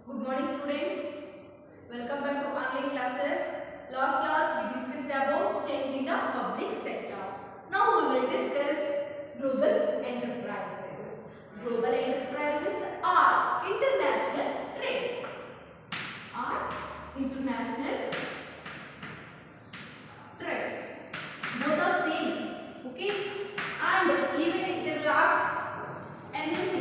Good morning students. Welcome back to online classes. Last class we discussed about change in the public sector. Now we will discuss global enterprises. Global enterprises are international trade. Are international trade. Both are same. Okay. And even if they will ask MNC,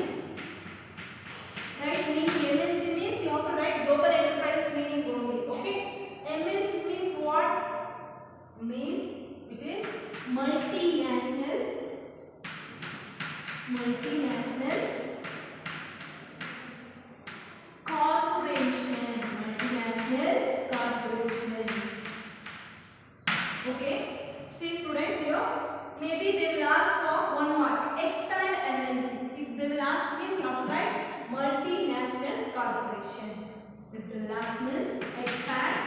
right? Meaning MNC means you have to write global enterprise meaning only. Okay. MNC means what? Means it is multinational corporation. Multinational corporation. Okay. See students here. Maybe they will ask for one mark. Expand MNC. If they will ask means you have to write multinational corporation. If the last means expand.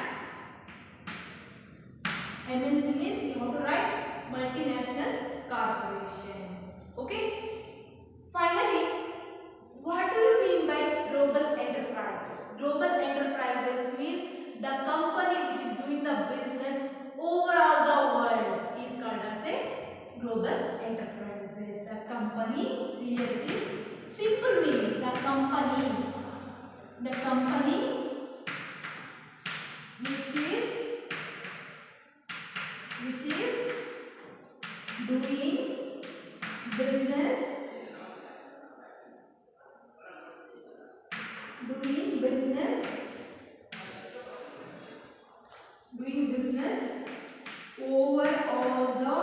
MNC means you have to write multinational corporation. Okay. Finally, what do you mean by global enterprises? Global enterprises means the company which is doing the business overall the world is called as a global enterprises. The company, see here it is simple meaning. The company which is doing business over all the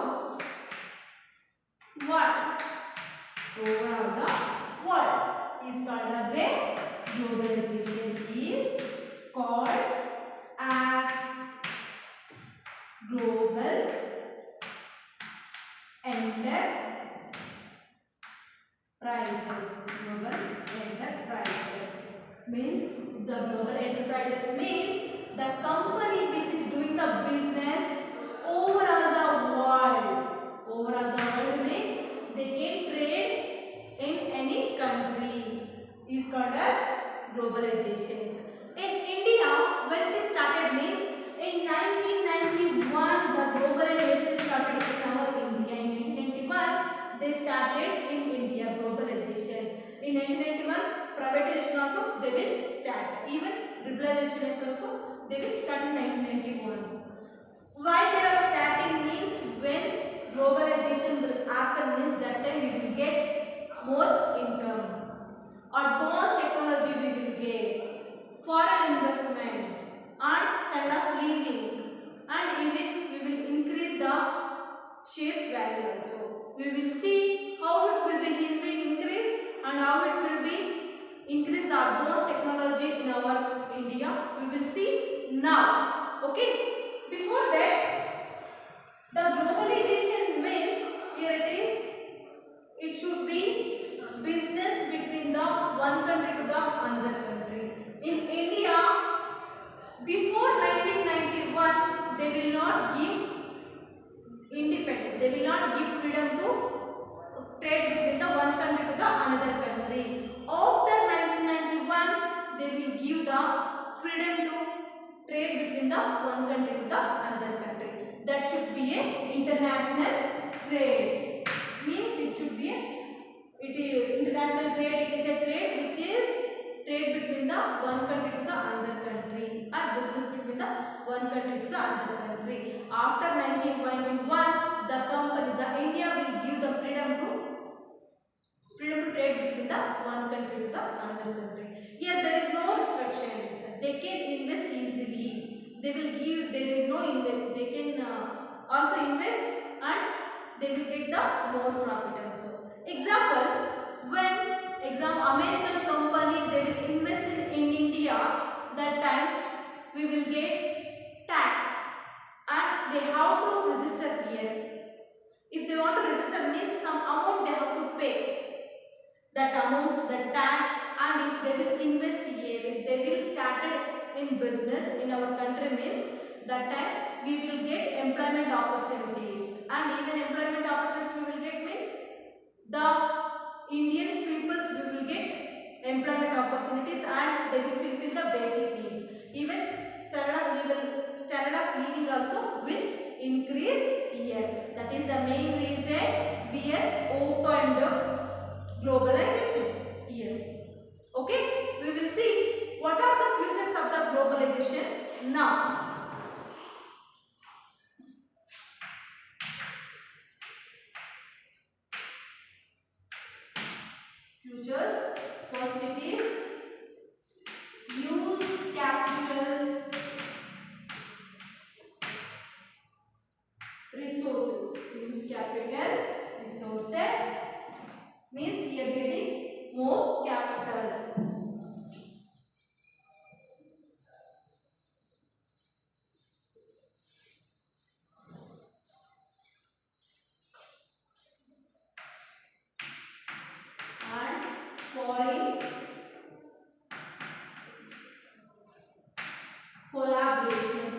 world is called as a globalization, is called as global enterprises. Means the global enterprises means the company which is doing the business overall the world. Overall the world means they can trade in any country, is called as globalizations. In India, when it started means in 1991 the globalization started in our India. In 1991 they started in India globalization. In 1991 privatization also they will start. Even liberalization also they will start in 1991. Why they are starting means when globalization will happen means that time we will get more income. Advanced technology we will get, foreign investment and standard of living, and even we will increase the shares value also. We will see how it will be increased and how it will be increase the advanced technology in our India. We will see now. Okay. Before that, the globalization means here it should be business between the one country to the another country. In India, before 1991, they will not give independence. They will not give freedom to trade between the one country to the another country. After 1991, they will give the freedom to trade between the one country to the another country. That should be a international trade. Means it should be international trade. It is a trade which is trade between the one country to the another country, or business between the one country to the another country. After 1991, the company, the India will give the freedom to trade between the one country to the another country. Here there is no restrictions. They can invest easily. They will give. There is no invest. They can also invest and they will get the more profit also. Example, when American company they will invest in India, that time we will get tax and they have to register here. If they want to register means some amount they have to pay. That amount, the tax, and if they will invest here, if they will start in business in our country means that time we will get employment opportunities, and even employment opportunities we will get means the Indian peoples will get employment opportunities and they will fulfill main reason we are opened globalization year. Okay, we will see what are the futures of the globalization now. Futures, first it is use capital resources. Use capital resources means we are getting more capital. And foreign collaboration.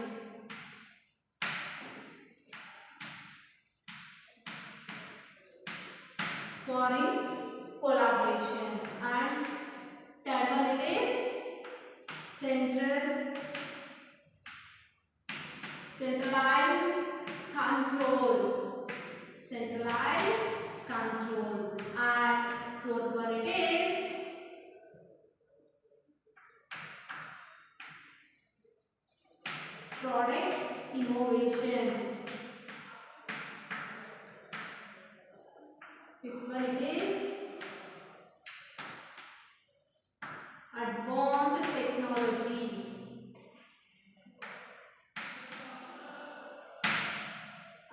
Foreign collaboration. And third one it is centralized control. Centralized control. And fourth one it is product innovation. Fifth one it is advanced technology.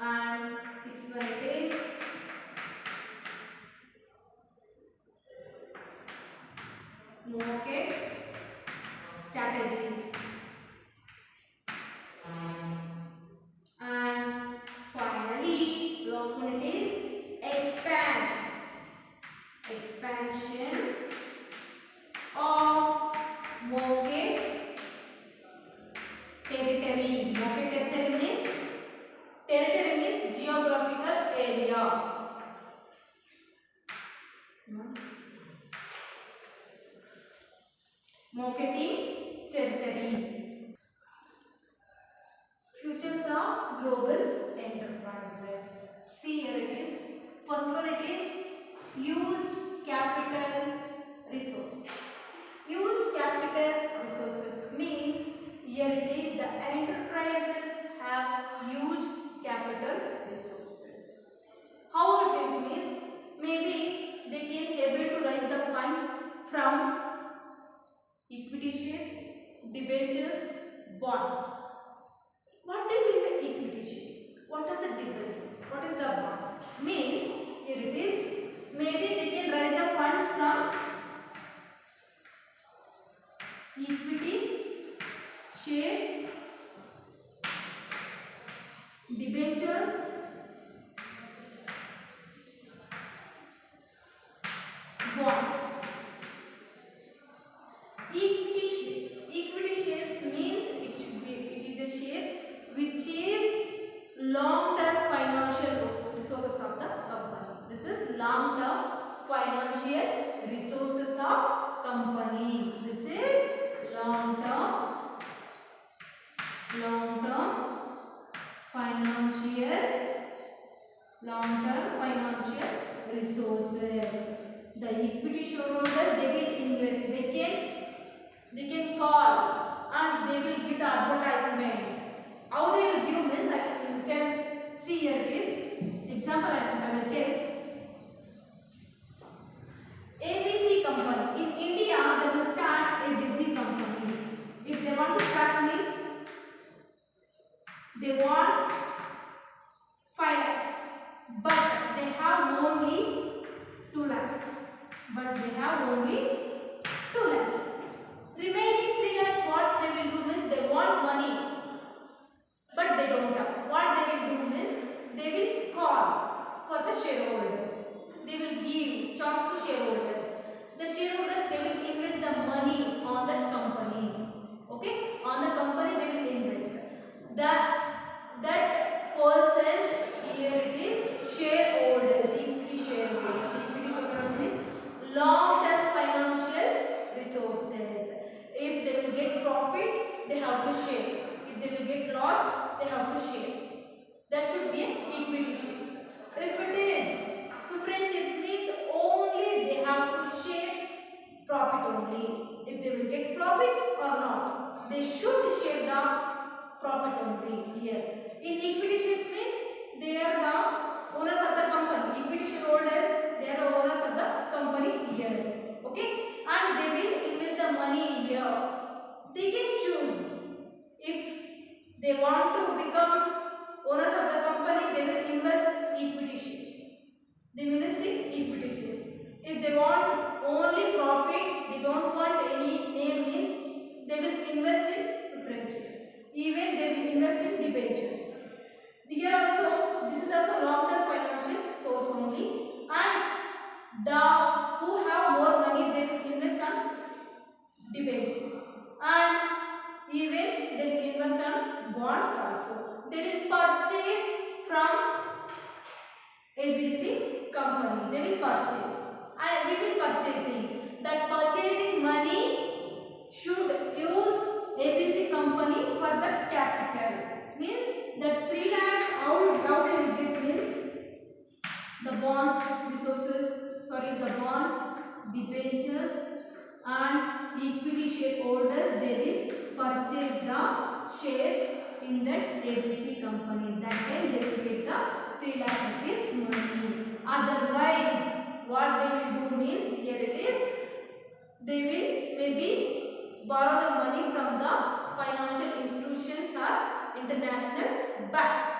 And sixth one it is market strategies. And finally, last one it is expansion of market territory. Market territory means geographical area. Marketing territory. Futures of global enterprises. See here it is. First one it is huge capital resources. Huge capital resources means here it is the enterprises have huge capital resources. How it is means maybe they can able to raise the funds from equity shares, debentures, bonds. What do you mean by equity shares? What is the debentures? What is the bonds? Means here it is maybe they can raise the funds from equity shares, debentures, bonds. Equity shares means it is a shares which is long-term financial resources of the company. This is long-term financial resources of company. This is long-term financial resources. The equity shareholders they will invest. They can call and they will give the advertisement. How they will give means you can see here this example I will tell. ABC company in India they will start ABC company. If they want to start means they want 5 lakhs but they have only 2 lakhs. Remaining 3 lakhs what they will do means they want money but they don't have. What they will do means they will call for the shareholders. They will give chance to shareholders. The shareholders they will invest the money on that company. Okay, on the company they will invest. That persons here it is shareholders, equity shareholders. Equity shareholders means long-term financial resources. If they will get profit, they have to share. If they will get loss, they have to share. That should be an equity shares. If it is preference shares means only they have to share profit only. If they will get profit or not, they should share the profit only here. In equity shares means they are the owners of the company. Equity shareholders, they are the owners of the company here. Okay, and they will invest the money here. They can choose if they want to become owners of the company, they will invest equity shares. They invest in equity shares. If they want only profit, they don't want any name means they will invest in preference shares. Even they will invest in debentures. Here also, this is also long-term financial source only, and the who have more money they will invest on debentures, and even they will invest on bonds also. They will purchase from ABC company. They will purchase. And we will purchasing. That purchasing money should use ABC company for the capital. Means that 3 lakh how they will get means the bonds, the bonds, debentures and equity shareholders they will purchase the shares in that ABC company. That time they will get the 3 lakh rupees money. Otherwise, what they will do means here it is they will maybe borrow the money from the financial institutions or international banks.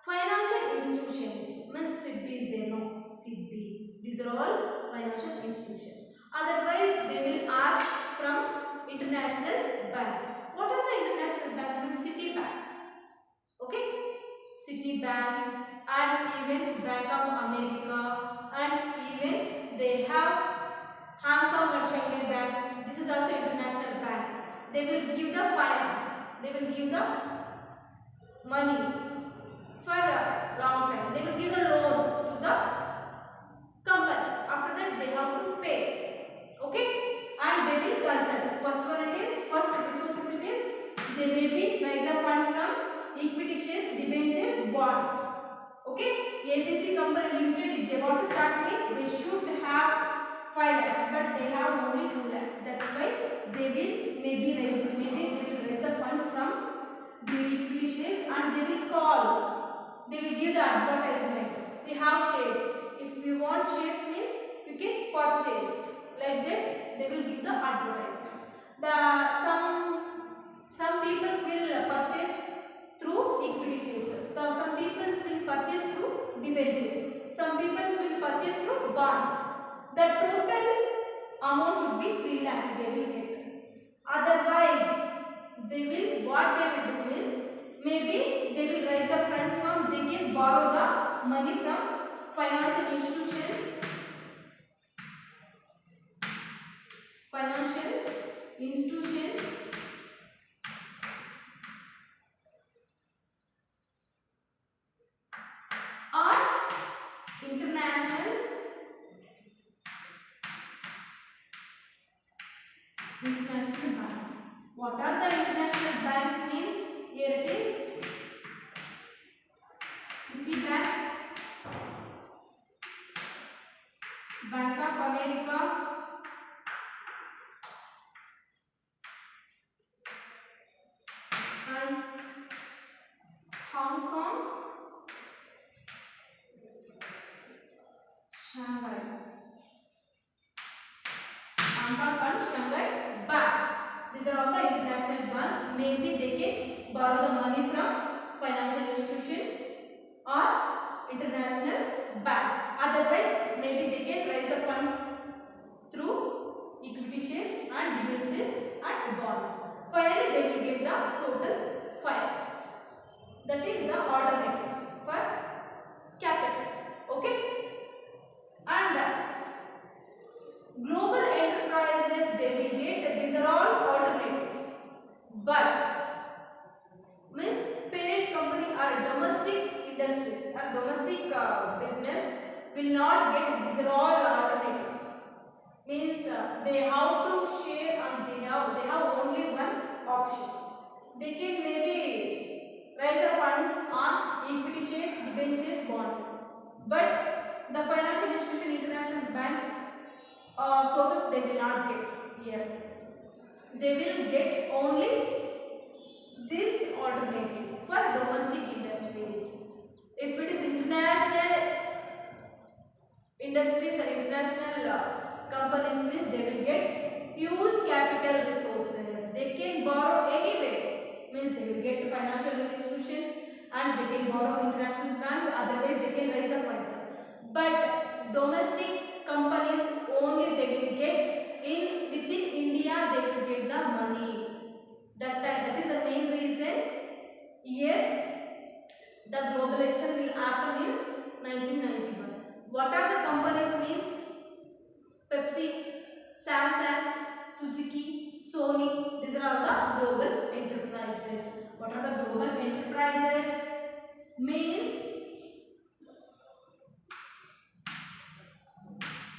Financial institutions means SIDBI they know SIDBI. These are all financial institutions. Otherwise, they will ask from international bank. What are the international bank? Means Citibank. Okay, Citibank and even Bank of America and even they have Hong Kong and Shanghai Bank. This is also international bank. They will give the finance. They will give the money for a long time. They will give the loan to the companies. After that, they have to pay. Okay, and they will consult. First resources it is they may be raise the funds from equity shares, debentures, bonds. Okay, ABC Company Limited, if they want to start means they should have 5 lakhs, but they have only 2 lakhs. That's why they will maybe they will raise the funds from the equity shares and they will call. They will give the advertisement. We have shares. If you want shares means you can purchase. Like that, they will give the advertisement. Some people will purchase through equity shares. Some people will purchase through debentures. Some people will purchase through bonds. The total amount should be 3 lakh they will get. Otherwise, what they will do is maybe they will raise the funds from they can borrow the money from financial institutions. Or international banks. What are the international banks means? Here it is Citibank, Bank of America, and Hong Kong, Shanghai. Hong Kong and Shanghai Bank. These are all the international banks. Maybe they can borrow the money from financial institutions or international banks. Otherwise, maybe they can raise the funds through equity shares and debentures and bonds. Finally, they will give the total finance. That is the alternatives for capital. Okay? And global enterprises they will get, these are all alternatives. But means parent company or domestic industries or domestic business will not get, these are all alternatives. Means they have to share and they have only one option. They can maybe raise the funds on equity shares, debentures, bonds. but the financial institution, international banks sources they will not get here. They will get only this alternative for domestic industries. If it is international industries or international companies, means they will get huge capital resources. They can borrow anyway, means they will get financial institutions and they can borrow international banks. Otherwise, they can raise the funds. But domestic companies only they will get in within India. They will get the money. That is the main reason here the globalization will happen in 1991. What are the companies means? Pepsi, Samsung, Suzuki, Sony. These are all the global enterprises. What are the global enterprises? Means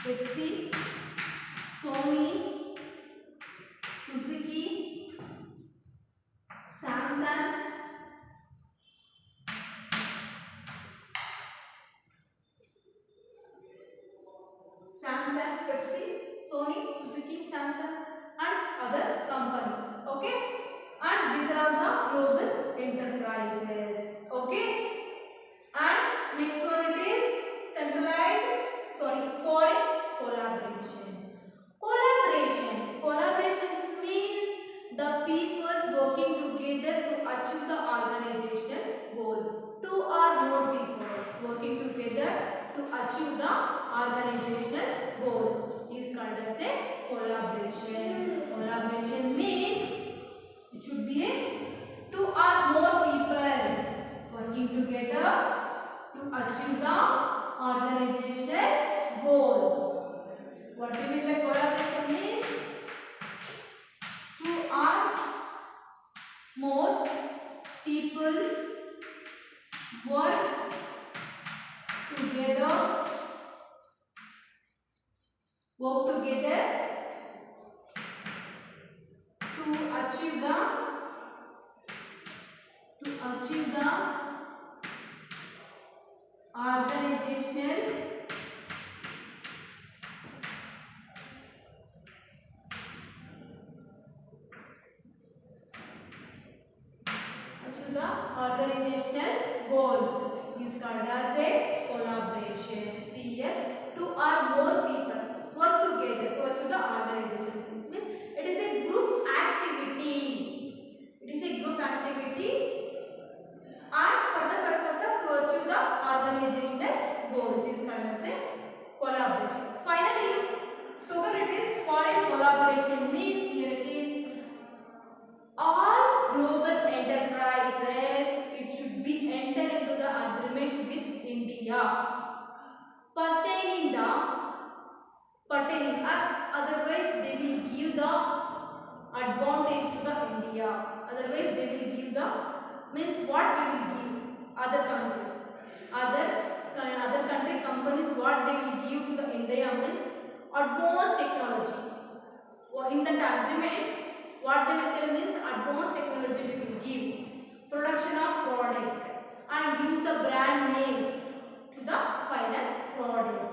Pepsi, Sony, Suzuki, Samsung, Pepsi, Sony, Suzuki, Samsung and other companies. Okay, and these are the global enterprises. Okay, and next one it is foreign collaboration. Collaboration means the peoples working together to achieve the organizational goals. Two or more peoples working together to achieve the organizational goals is called as a collaboration. Collaboration means it should be a two or more peoples working together to achieve the organizational goals. What do you mean by collaboration means? Two or more people work together to achieve the organizational goals is called as a collaboration. See here, two or more people work together to achieve the organization goals. Means it is a group activity. And for the purpose of to achieve the organizational goals is called as a collaboration. Finally, total it is foreign collaboration means here it is all global enterprises. It should be enter into the agreement with India pertaining otherwise they will give the advantage to the India. Otherwise they will give the means what we will give other countries, other country companies, what they will give to the India means advanced technology. Or in that agreement, what they will tell means advanced technology we will give, production of product and use the brand name to the final product.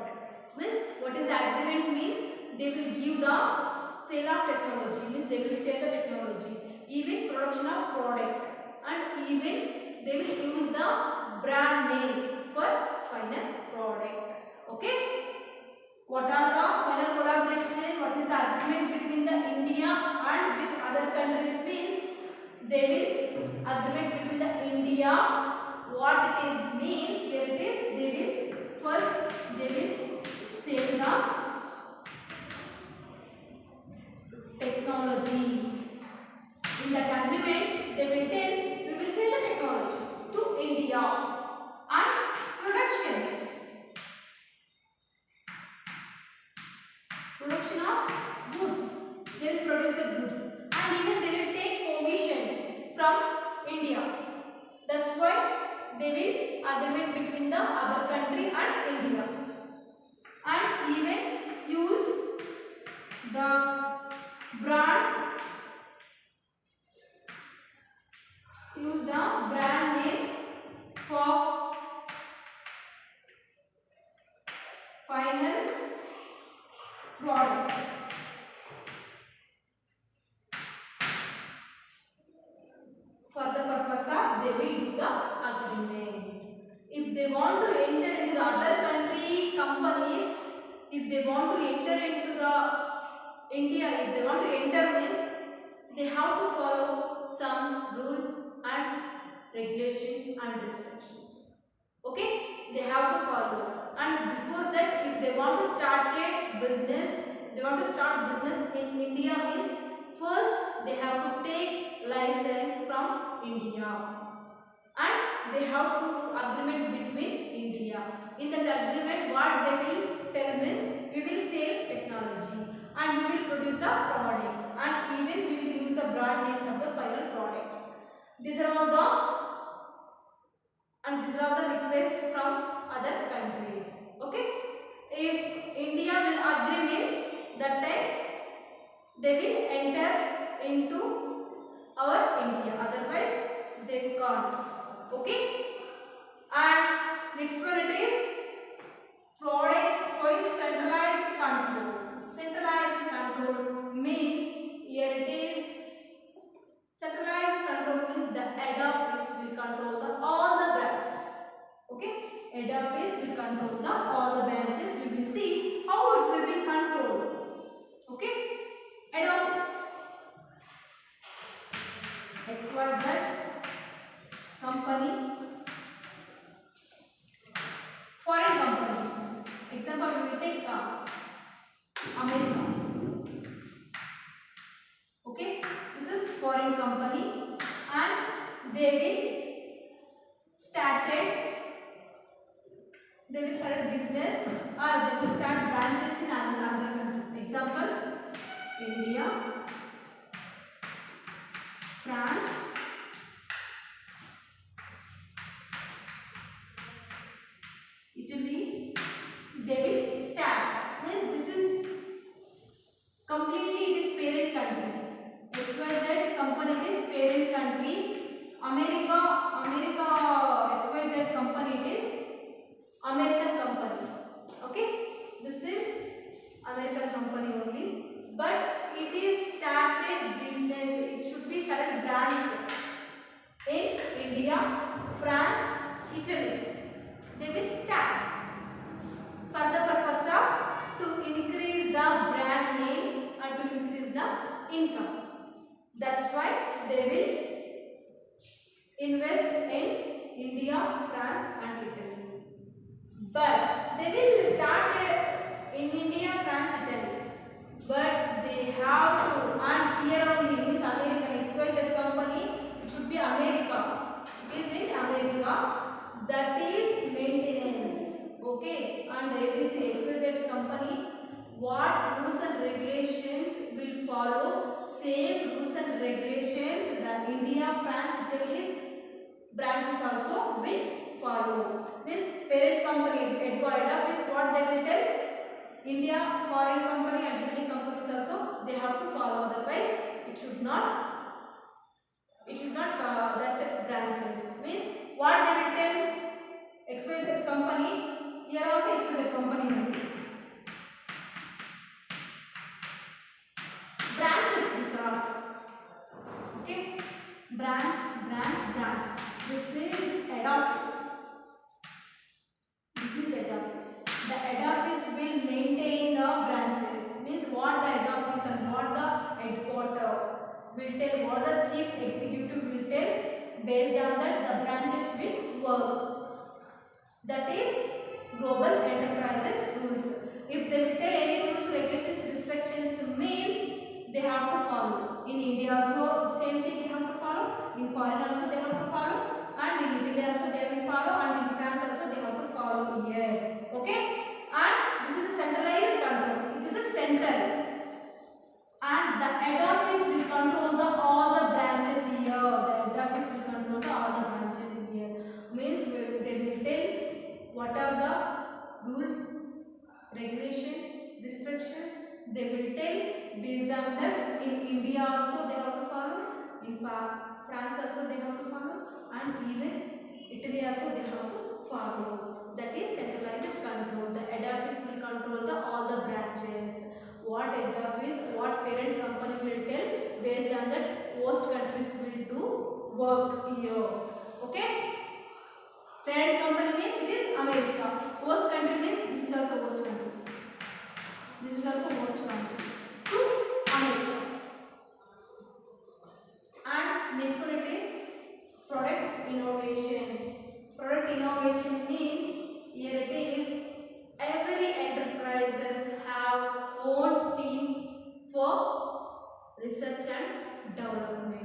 Means what is the agreement means they will give the sale of technology, means they will sell the technology, even production of product and even they will use the brand name for final product. Okay, what are the final collaboration? What is the agreement between the India and with other countries means they will agreement between the India. What it is means here it is they will sell the technology. In that agreement they will tell we will sell the technology to India and production of goods. They will produce the goods and even they will take permission from India. That's why they will agreement between the other country and India and even use the brand name for they will do the agreement. If they want to enter into the other country companies, if they want to enter into the India, if they want to enter means they have to follow some rules and regulations and restrictions. Okay, they have to follow. And before that, if they want to start a business, they want to start business in India means first they have to take license from India, and they have to agreement between India. In that agreement, what they will tell means we will sell technology and we will produce the products and even we will use the brand names of the final products. These are all the requests from other countries. Okay, if India will agree means that time they will enter into our India, otherwise they can't. Okay, and next one it is centralized control. Centralized control means here it is centralized control means the head office will control all the branches. Okay, head office will control all the branches. We will see how it will be controlled. Okay, head office. XYZ company, foreign companies. Example, we will take America. Okay, this is foreign company and they will start business or they will start branches in other countries. Example, India, France, Italy. They will start. Means this is completely it is parent country. XYZ company it is parent country. America XYZ company it is American company. Okay, this is American company only. But it is started business. It should be started branch in India, France, Italy. They will start for the purpose of to increase the brand name and to increase the income. That's why they will invest in India, France and Italy. But they will start in India, France, Italy. But they have to, and here only means American XYZ company, it should be America. It is in America. That is maintenance. Okay, and ABC XYZ company, what rules and regulations will follow? Same rules and regulations that India, France, Italy's branches also will follow. This parent company headquarters is what they will tell. India, foreign company and Italy companies also they have to follow. Otherwise, it should not that branches. Means what they will tell XYZ company. Here also XYZ company only. Branches these are. Okay, branch. This is head office. The head office will maintain the branches. Means what the head office and what the headquarter will tell, what the chief executive will tell. Based on that, the branches will work. That is global enterprises rules. If they will tell any rules, regulations, restrictions means they have to follow. In India also same thing they have to follow. In foreign also they have to follow. And in Italy also they will follow. And in France also they have to follow here. Okay? And this is a centralized control. This is central. And the head office will control all the branches here. The head office will control all the branches here. Means they will tell what are the rules, regulations, restrictions. They will tell based on that. In India also they have to follow. In France also they have to follow. And even Italy also they have to follow. That is centralized control. The head office will control all the branches. What head office, what parent company will tell, based on that host countries will do work here. Okay. Parent company means it is America. Host country means this is also host country. This is also host country to America. And next one it is product innovation. Product innovation means here it is every enterprises have own team for research and development.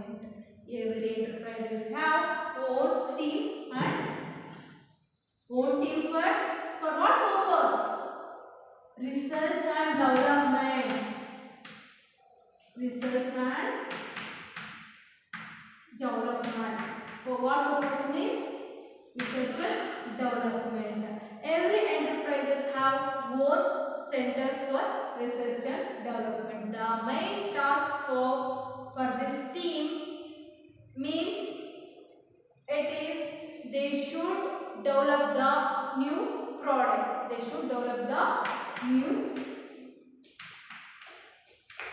Every enterprises have own team and own team for what purpose? Research and development. Research and development. For what purpose means? Research and development. Every enterprises have own centers for research and development. The main task for this team means it is they should develop the new product. They should develop the new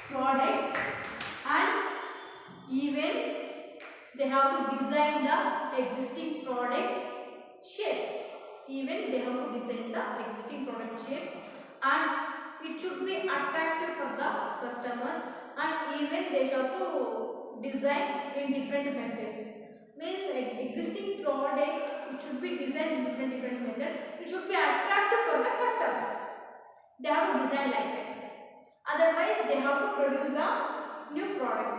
product and even they have to design the existing product shapes. Even they have to design the existing product shapes and it should be attractive for the customers and even they have to design in different methods. Means existing product it should be designed in different methods. It should be attractive for the customers. They have to design like that. Otherwise they have to produce the new product.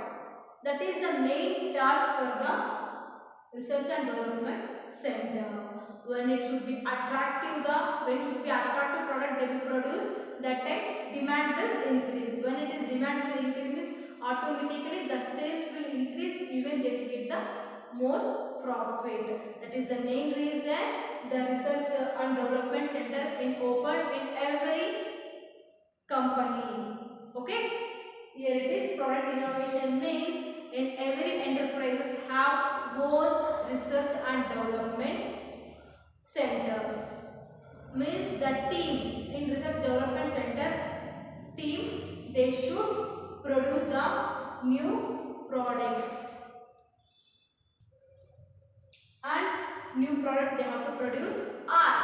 That is the main task for the research and development center. When it should be attractive product they will produce, that time demand will increase. When it is demand will increase, automatically the sales will increase, even they will get the more profit. That is the main reason the research and development center is opened in every company. Okay. Here it is product innovation means in every enterprises have own research and development centers. Means the team in research development center team they should produce the new products and new product they have to produce are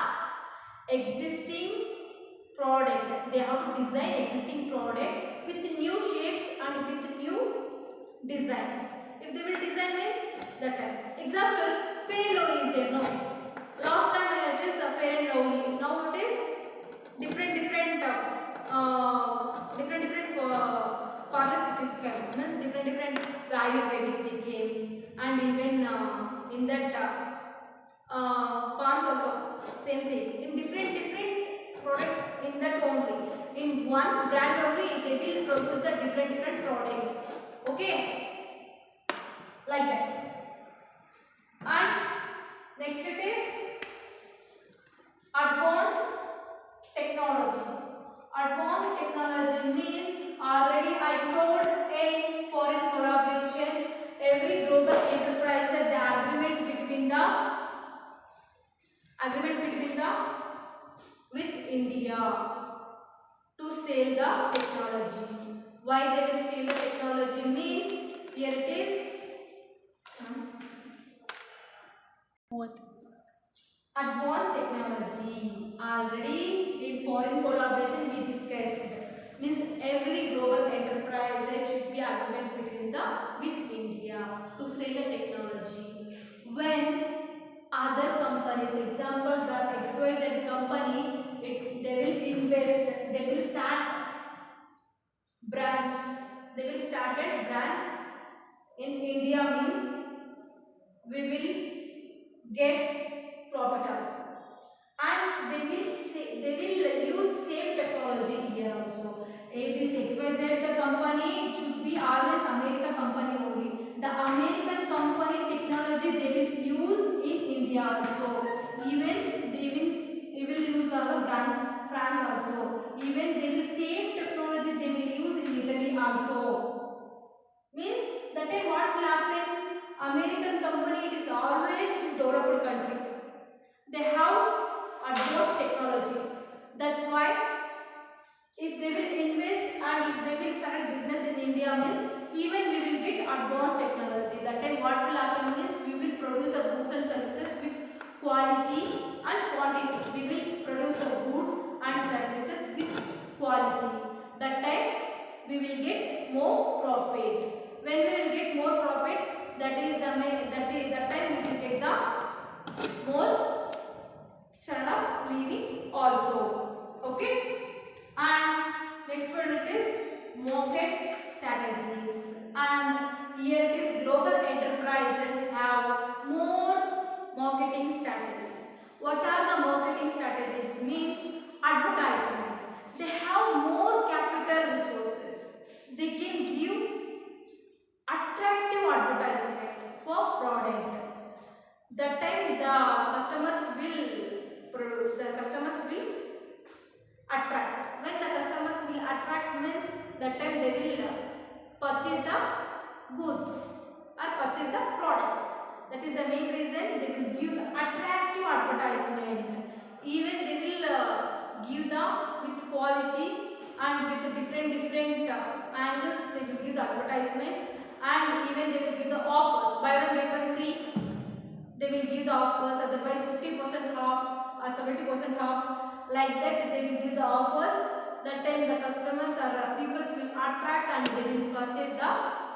existing product. They have to design existing product with new shapes and with new designs. If they will design means that type. Example, Fair and Lovely is there now. Last time it is Fair and Lovely. Now it is different pharmaceutical means different Ayurvedic they came and even in that pans also same thing in different product in that only in one brand only they will produce the different products. Okay, like that. And next it is advanced technology. Advanced technology means already I told in foreign collaboration every global enterprise the agreement between with India to sell the technology. Why they will sell the technology means here it is What? advanced technology. Already in foreign collaboration we discussed means every global enterprise should be agreement between with India to sell the technology. When other companies, example the XYZ company, they will invest, they will start branch, they will start a branch in India means we will get profit also, and they will use same technology here also. This XYZ the company it should be always American company only. The American company technology they will use in India also. Even they will use our branch France also. Even they will same technology they will use in Italy also. Means that time what will happen? American company it is developed country. They have advanced technology. That's why if they will invest and if they will start business in India means even we will get advanced technology. That time what will happen means we will produce the goods and services with quality and quantity. We will produce the goods and services with quality. That time we will get more profit. When we will get more profit, that time we will get the more standard of living also. Okay. And next one it is market strategies. And here it is global enterprises have more marketing strategies. What are the marketing strategies? Means advertisement. They have more capital resources. They can give attractive advertisement for product. That time the customers will attract. When the customers will attract means that time they will purchase the goods or purchase the products. That is the main reason they will give attractive advertisement. Even they will give the with quality and with different angles they will give the advertisements, and even they will give the offers, buy one get one free. They will give the offers, otherwise 50% off or 70% off, like that they will give the offers. That time the customers or people will attract and they will purchase the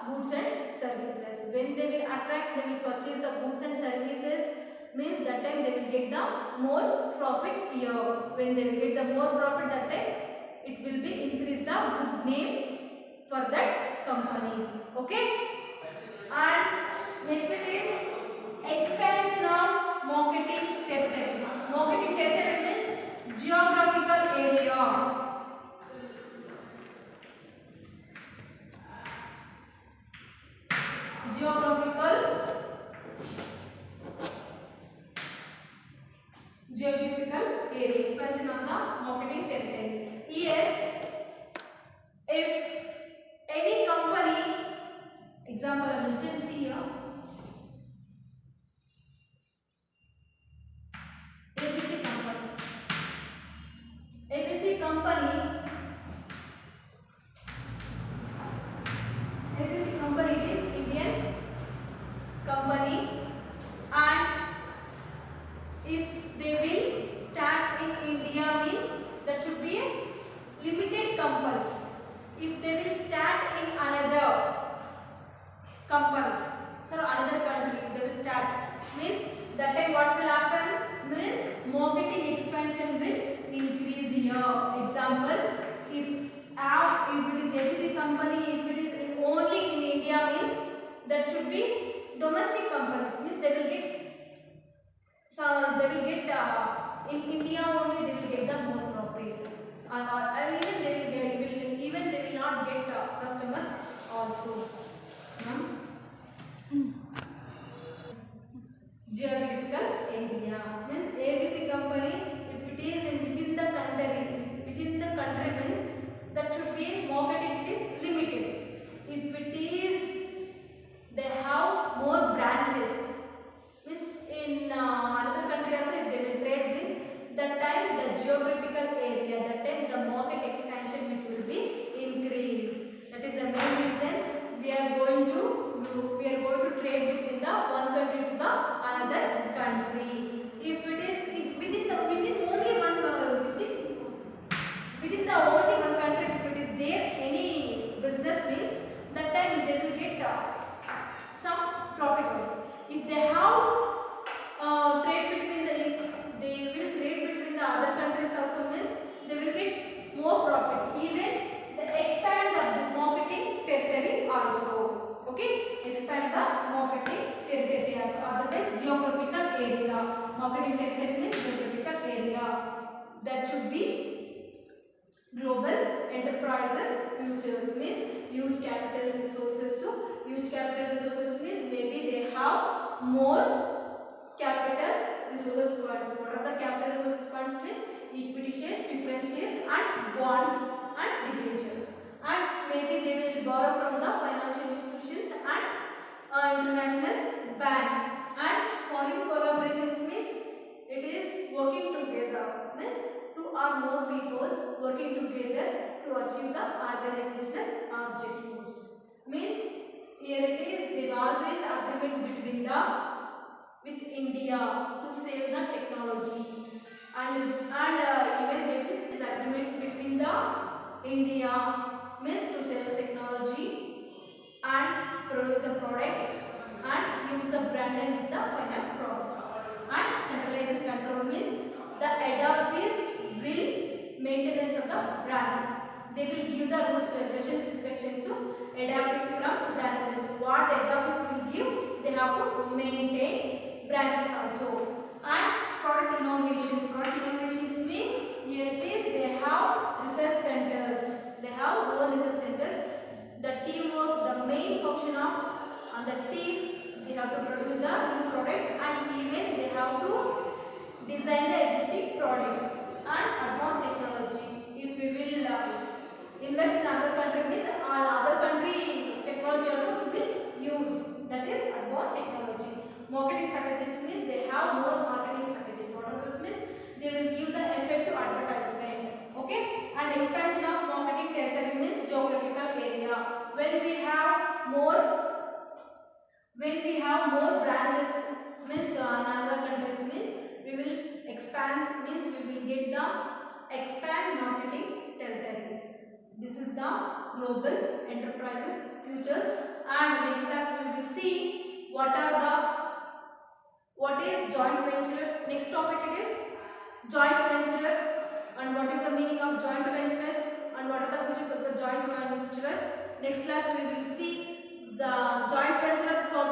goods and services. When they will attract, they will purchase the goods and services, means that time they will get the more profit here. When they will get the more profit, that time it will be increase the good name for that company. Okay. And next it is expansion of marketing territory. Marketing territory means geographical area. Geographical area, expansion of the marketing territory. Here, if any company, example I will just see here, ABC company. ABC company it is Indian company, and if they will start in India means that should be a limited company. If they will start in another company, so another country, they will start means that time what will happen means marketing expansion will increase here. Example, if it is ABC company, if it is only in India means that should be domestic companies, means they will get in India only they will get the more profit. Even they will not get customers also. Geographical area means ABC company, if it is within the country means that should be marketing it is limited. If it is they have more branches, means in another country also if they will trade means that time the geographical area, that time the market expansion it will be increased. That is the main reason we are going to trade between the one country to the another country. If it is within only one country, if it is there any business means that time they will get some profit. If they have if they will trade between the other countries also means they will get more profit. Even they expand the marketing territory also. Okay, expand the marketing territory also. Otherwise, geographical area. Marketing territory means geographical area. That should be global enterprises futures means huge capital resources. So, huge capital resources means maybe they have more capital resources funds. What are the capital resources funds means equity shares, preference shares and bonds and debentures. And maybe they will borrow from the financial institutions and international bank. And foreign collaborations means it is working together, means two or more people working together to achieve the organizational objectives. Means here it is there always agreement between the with India to sell the technology, and even there is agreement between the India means to sell the technology and produce the products and use the branding with the final products. And centralized control means the head office will maintenance of the branches. They will give the rules, regulations, instructions to head office from branches. What head office will give, they have to maintain branches also. And product innovations. Product innovations means here it is they have research centers. They have own research centers. The teamwork, the main function of on the team, they have to produce the new products and even they have to design the existing products and advanced technology. If we will invest in other country means all other country technology also we will use. That is advanced technology. Marketing strategies means they have more marketing strategies. What are those means? They will give the effective advertisement. Okay, and expansion of marketing territory means geographical area. When we have more branches means in other countries means we will expand means we will get the expand marketing territories. This is the global enterprises futures, and next class we will see what is joint venture. Next topic it is joint venture and what is the meaning of joint ventures and what are the features of the joint ventures. Next class we will see the joint venture topic.